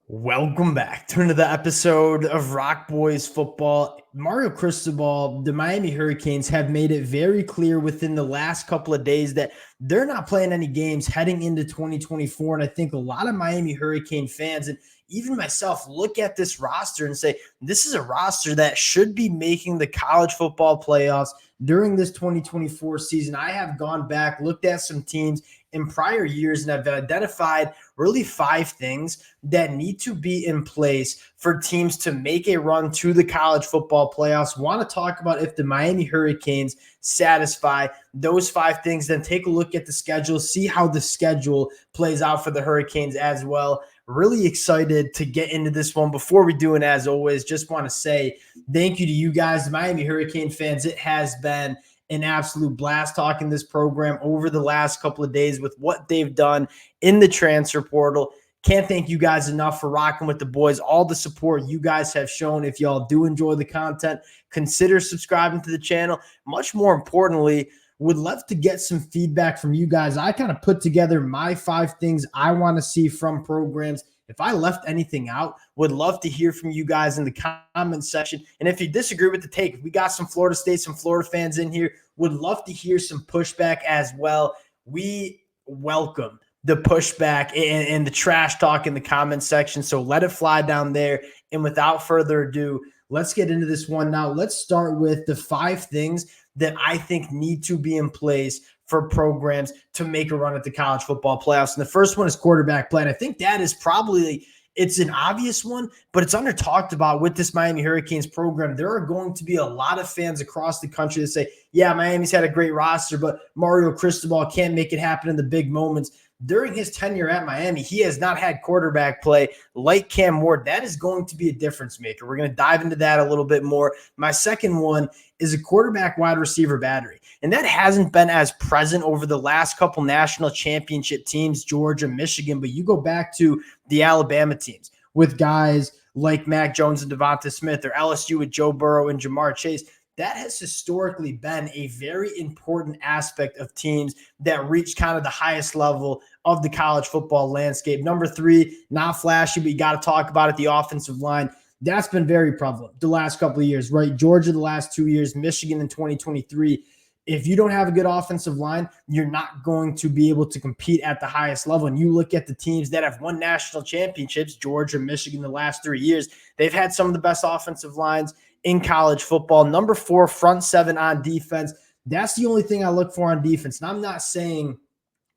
Welcome back to another episode of Rock Boys Football. Mario Cristobal, the Miami Hurricanes have made it very clear within the last couple of days that they're not playing any games heading into 2024. And I think a lot of Miami Hurricane fans and even myself look at this roster and say, this is a roster that should be making the college football playoffs during this 2024 season. I have gone back, looked at some teams in prior years, and I've identified really 5 things that need to be in place for teams to make a run to the college football playoffs. Want to talk about if the Miami Hurricanes satisfy those 5 things, then take a look at the schedule, see how the schedule plays out for the Hurricanes as well. Really excited to get into this one. Before we do, and as always, just want to say thank you to you guys, the Miami Hurricane fans. It has been an absolute blast talking this program over the last couple of days with what they've done in the transfer portal. Can't thank you guys enough for rocking with the boys, all the support you guys have shown. If y'all do enjoy the content, consider subscribing to the channel. Much more importantly, would love to get some feedback from you guys. I kind of put together my 5 things I want to see from programs. If I left anything out, would love to hear from you guys in the comment section. And if you disagree with the take, we got some Florida State, some Florida fans in here, would love to hear some pushback as well. We welcome the pushback and the trash talk in the comment section. So let it fly down there. And without further ado, let's get into this one now. Let's start with the 5 things that I think need to be in place for programs to make a run at the college football playoffs. And the first one is quarterback play. And I think that is probably, it's an obvious one, but it's under talked about with this Miami Hurricanes program. There are going to be a lot of fans across the country that say, yeah, Miami's had a great roster, but Mario Cristobal can't make it happen in the big moments. During his tenure at Miami, he has not had quarterback play like Cam Ward. That is going to be a difference maker. We're going to dive into that a little bit more. My second one is a quarterback wide receiver battery. And that hasn't been as present over the last couple national championship teams, Georgia, Michigan, but you go back to the Alabama teams with guys like Mac Jones and Devonta Smith, or LSU with Joe Burrow and Jamar Chase. That has historically been a very important aspect of teams that reach kind of the highest level of the college football landscape. Number 3, not flashy, but you got to talk about it, the offensive line. That's been very prevalent the last couple of years, right? Georgia the last 2 years, Michigan in 2023. If you don't have a good offensive line, you're not going to be able to compete at the highest level. And you look at the teams that have won national championships, Georgia, Michigan, the last 3 years, they've had some of the best offensive lines in college football. Number 4, front 7 on defense. That's the only thing I look for on defense. And I'm not saying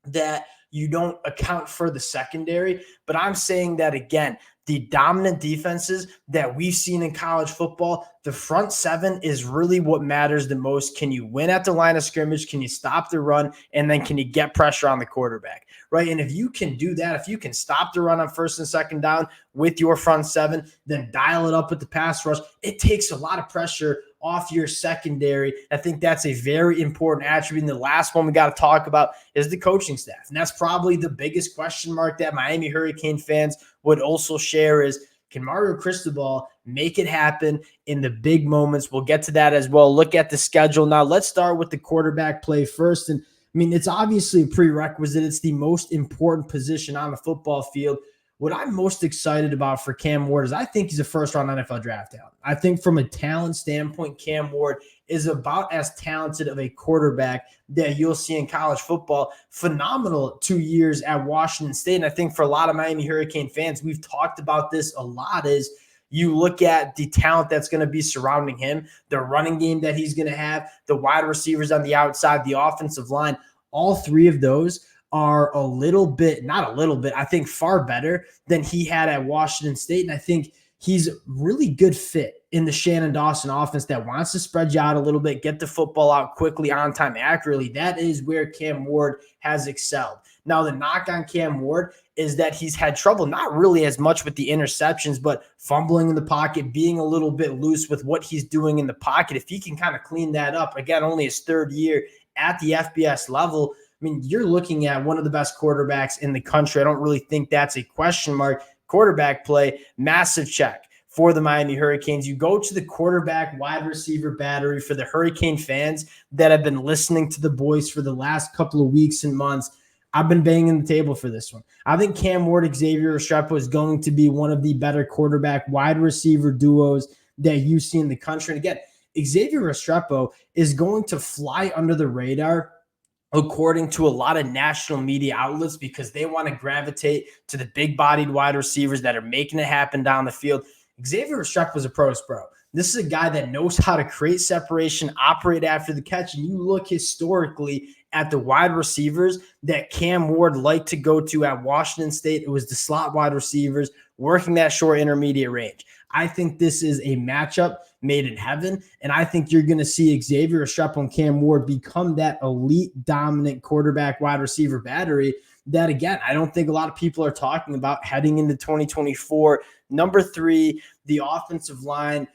that you don't account for the secondary, but I'm saying that, again, the dominant defenses that we've seen in college football, the front 7 is really what matters the most. Can you win at the line of scrimmage? Can you stop the run? And then can you get pressure on the quarterback, right? And if you can do that, if you can stop the run on first and second down with your front 7, then dial it up with the pass rush, it takes a lot of pressure off your secondary. I think that's a very important attribute. And the last one we got to talk about is the coaching staff. And that's probably the biggest question mark that Miami Hurricane fans would also share is, can Mario Cristobal make it happen in the big moments? We'll get to that as well. Look at the schedule. Now, let's start with the quarterback play first. And I mean, it's obviously a prerequisite. It's the most important position on the football field. What I'm most excited about for Cam Ward is I think he's a first-round NFL draft talent. I think from a talent standpoint, Cam Ward is about as talented of a quarterback that you'll see in college football. Phenomenal 2 years at Washington State. And I think for a lot of Miami Hurricane fans, we've talked about this a lot, is you look at the talent that's going to be surrounding him, the running game that he's going to have, the wide receivers on the outside, the offensive line. All 3 of those are a little bit, not a little bit, I think far better than he had at Washington State. And I think he's a really good fit in the Shannon Dawson offense that wants to spread you out a little bit, get the football out quickly, on time, accurately. That is where Cam Ward has excelled. Now, the knock on Cam Ward is that he's had trouble, not really as much with the interceptions, but fumbling in the pocket, being a little bit loose with what he's doing in the pocket. If he can kind of clean that up, again, only his 3rd year at the FBS level, I mean, you're looking at one of the best quarterbacks in the country. I don't really think that's a question mark. Quarterback play, massive check for the Miami Hurricanes. You go to the quarterback wide receiver battery for the Hurricane fans that have been listening to the boys for the last couple of weeks and months. I've been banging the table for this one. I think Cam Ward, Xavier Restrepo is going to be one of the better quarterback wide receiver duos that you see in the country. And again, Xavier Restrepo is going to fly under the radar according to a lot of national media outlets because they want to gravitate to the big-bodied wide receivers that are making it happen down the field. Xavier Restrepo was a pro's pro. This is a guy that knows how to create separation, operate after the catch, and you look historically at the wide receivers that Cam Ward liked to go to at Washington State. It was the slot wide receivers working that short intermediate range. I think this is a matchup made in heaven, and I think you're going to see Xavier Restrepo and Cam Ward become that elite dominant quarterback wide receiver battery that, again, I don't think a lot of people are talking about heading into 2024. Number 3, the offensive line.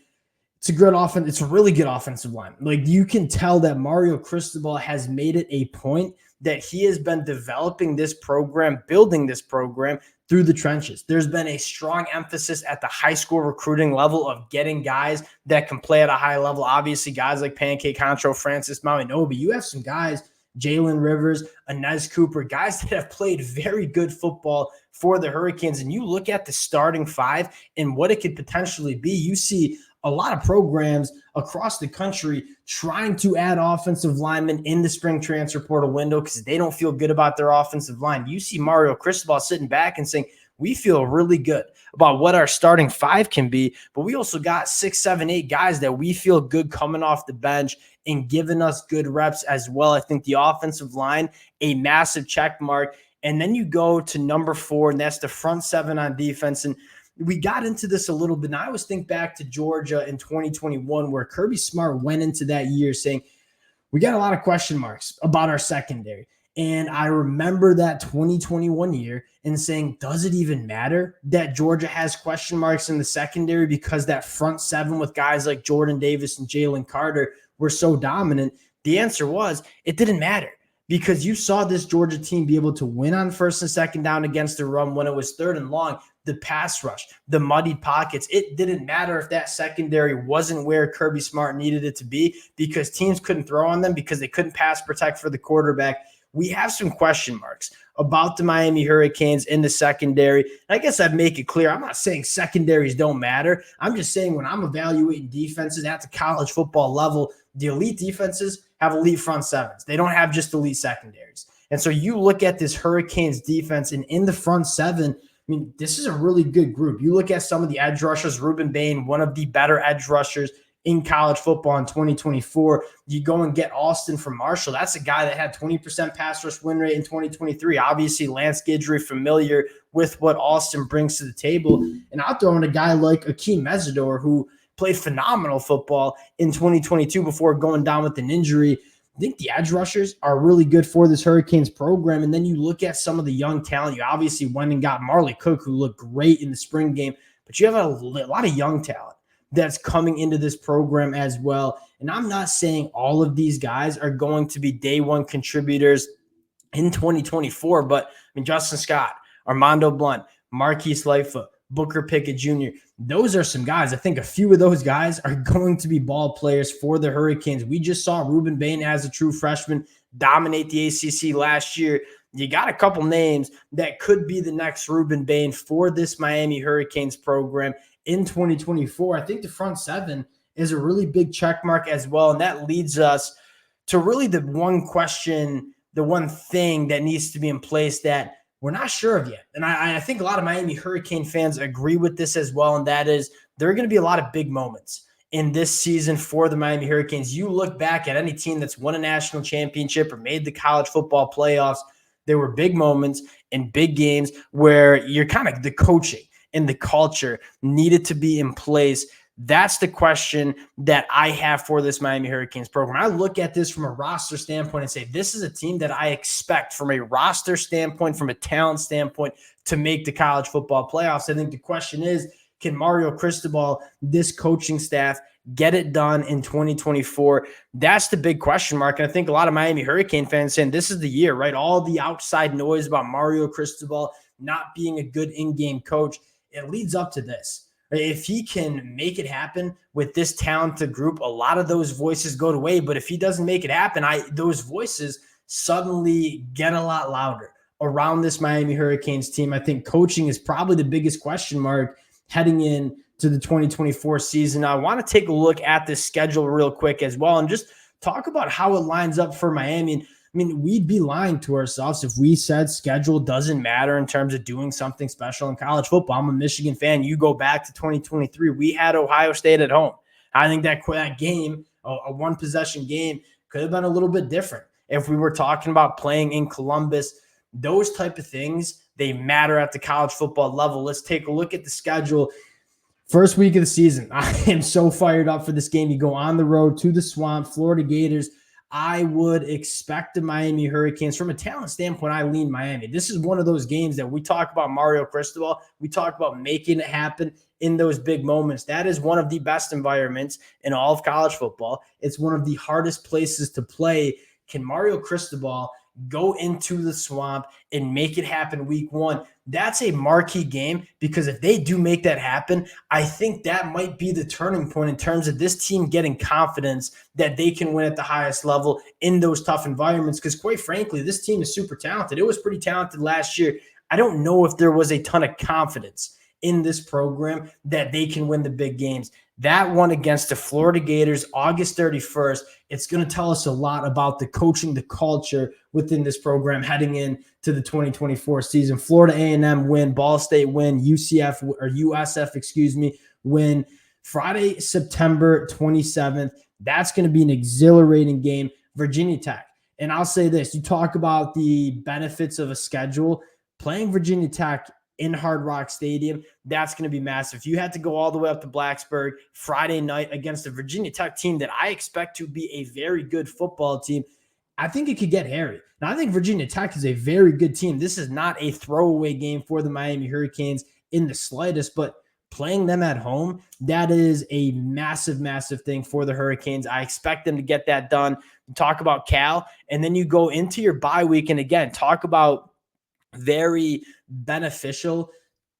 It's a good offense. It's a really good offensive line. Like, you can tell that Mario Cristobal has made it a point that he has been developing this program, building this program through the trenches. There's been a strong emphasis at the high school recruiting level of getting guys that can play at a high level. Obviously, guys like Pancake Concho, Francis Mauinobi. You have some guys, Jalen Rivers, Inez Cooper, guys that have played very good football for the Hurricanes. And you look at the starting 5 and what it could potentially be. You see a lot of programs across the country trying to add offensive linemen in the spring transfer portal window because they don't feel good about their offensive line. You see Mario Cristobal sitting back and saying, we feel really good about what our starting 5 can be, but we also got 6, 7, 8 guys that we feel good coming off the bench and giving us good reps as well. I think the offensive line, a massive check mark. And then you go to number 4, and that's the front 7 on defense. And we got into this a little bit. And I always think back to Georgia in 2021, where Kirby Smart went into that year saying, we got a lot of question marks about our secondary. And I remember that 2021 year and saying, does it even matter that Georgia has question marks in the secondary because that front 7 with guys like Jordan Davis and Jalen Carter were so dominant? The answer was it didn't matter, because you saw this Georgia team be able to win on first and second down against the run when it was 3rd and long. The pass rush, the muddied pockets. It didn't matter if that secondary wasn't where Kirby Smart needed it to be because teams couldn't throw on them because they couldn't pass protect for the quarterback. We have some question marks about the Miami Hurricanes in the secondary. And I guess I'd make it clear, I'm not saying secondaries don't matter. I'm just saying when I'm evaluating defenses at the college football level, the elite defenses have elite front 7s. They don't have just elite secondaries. And so you look at this Hurricanes defense, and in the front 7, I mean, this is a really good group. You look at some of the edge rushers, Ruben Bain, one of the better edge rushers in college football in 2024. You go and get Austin from Marshall. That's a guy that had 20% pass rush win rate in 2023. Obviously, Lance Guidry familiar with what Austin brings to the table. And I'll throw in a guy like Akeem Mesidor, who played phenomenal football in 2022 before going down with an injury. I think the edge rushers are really good for this Hurricanes program. And then you look at some of the young talent. You obviously went and got Marley Cook, who looked great in the spring game, but you have a lot of young talent that's coming into this program as well. And I'm not saying all of these guys are going to be day one contributors in 2024, but I mean, Justin Scott, Armando Blunt, Marquise Lightfoot, Booker Pickett Jr., those are some guys. I think a few of those guys are going to be ball players for the Hurricanes. We just saw Ruben Bain as a true freshman dominate the ACC last year. You got a couple names that could be the next Ruben Bain for this Miami Hurricanes program in 2024. I think the front 7 is a really big check mark as well. And that leads us to really the one question, the one thing that needs to be in place that we're not sure of yet. And I think a lot of Miami Hurricane fans agree with this as well. And that is, there are going to be a lot of big moments in this season for the Miami Hurricanes. You look back at any team that's won a national championship or made the college football playoffs, there were big moments and big games where you're kind of the coaching and the culture needed to be in place. That's the question that I have for this Miami Hurricanes program. I look at this from a roster standpoint and say, this is a team that I expect from a roster standpoint, from a talent standpoint, to make the college football playoffs. I think the question is, can Mario Cristobal, this coaching staff, get it done in 2024? That's the big question mark. And I think a lot of Miami Hurricane fans saying this is the year, right? All the outside noise about Mario Cristobal not being a good in-game coach, it leads up to this. If he can make it happen with this talented group, a lot of those voices go away. But if he doesn't make it happen, those voices suddenly get a lot louder around this Miami Hurricanes team. I think coaching is probably the biggest question mark heading in to the 2024 season. I want to take a look at this schedule real quick as well and just talk about how it lines up for Miami. I mean, we'd be lying to ourselves if we said schedule doesn't matter in terms of doing something special in college football. I'm a Michigan fan. You go back to 2023, we had Ohio State at home. I think that game, a one possession game, could have been a little bit different if we were talking about playing in Columbus. Those type of things, they matter at the college football level. Let's take a look at the schedule. First week of the season, I am so fired up for this game. You go on the road to the Swamp, Florida Gators. I would expect the Miami Hurricanes, from a talent standpoint, I lean Miami. This is one of those games that we talk about Mario Cristobal. We talk about making it happen in those big moments. That is one of the best environments in all of college football. It's one of the hardest places to play. Can Mario Cristobal go into the Swamp and make it happen week one? That's a marquee game, because if they do make that happen, I think that might be the turning point in terms of this team getting confidence that they can win at the highest level in those tough environments. Because quite frankly, this team is super talented. It was pretty talented last year. I don't know if there was a ton of confidence in this program that they can win the big games. That one against the Florida Gators, August 31st, it's going to tell us a lot about the coaching, the culture within this program heading into the 2024 season. Florida A&M win, Ball State win, USF win. Friday, September 27th, that's going to be an exhilarating game. Virginia Tech. And I'll say this, you talk about the benefits of a schedule. Playing Virginia Tech in Hard Rock Stadium, that's going to be massive. You had to go all the way up to Blacksburg Friday night against a Virginia Tech team that I expect to be a very good football team. I think it could get hairy. Now, I think Virginia Tech is a very good team. This is not a throwaway game for the Miami Hurricanes in the slightest, but playing them at home, that is a massive, massive thing for the Hurricanes. I expect them to get that done. Talk about Cal, and then you go into your bye week, and again, talk about very beneficial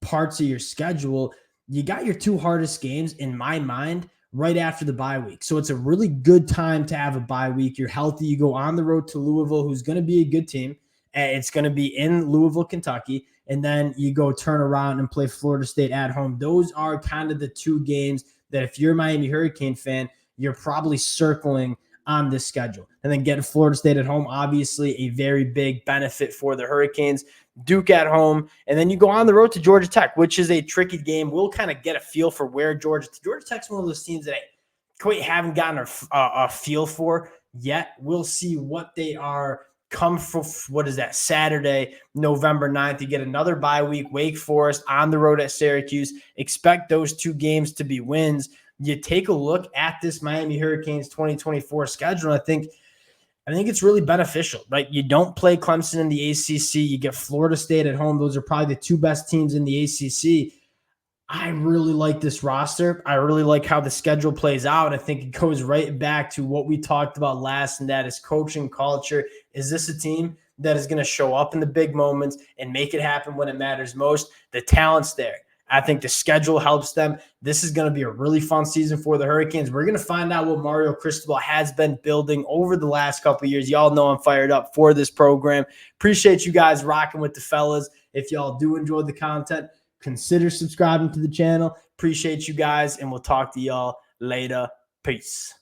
parts of your schedule. You got your two hardest games, in my mind, right after the bye week. So it's a really good time to have a bye week. You're healthy. You go on the road to Louisville, who's going to be a good team. It's going to be in Louisville, Kentucky. And then you go turn around and play Florida State at home. Those are kind of the two games that, if you're a Miami Hurricane fan, you're probably circling on this schedule. And then getting Florida State at home, obviously a very big benefit for the Hurricanes. Duke at home, and then you go on the road to Georgia Tech, which is a tricky game. We'll kind of get a feel for where Georgia Tech's one of those teams that I quite haven't gotten a feel for yet. We'll see what they are come for. What is that? Saturday, November 9th. You get another bye week, Wake Forest on the road at Syracuse. Expect those two games to be wins. You take a look at this Miami Hurricanes 2024 schedule, and I think it's really beneficial, right? You don't play Clemson in the ACC. You get Florida State at home. Those are probably the two best teams in the ACC. I really like this roster. I really like how the schedule plays out. I think it goes right back to what we talked about last, and that is coaching culture. Is this a team that is going to show up in the big moments and make it happen when it matters most? The talent's there. I think the schedule helps them. This is going to be a really fun season for the Hurricanes. We're going to find out what Mario Cristobal has been building over the last couple of years. Y'all know I'm fired up for this program. Appreciate you guys rocking with the fellas. If y'all do enjoy the content, consider subscribing to the channel. Appreciate you guys, and we'll talk to y'all later. Peace.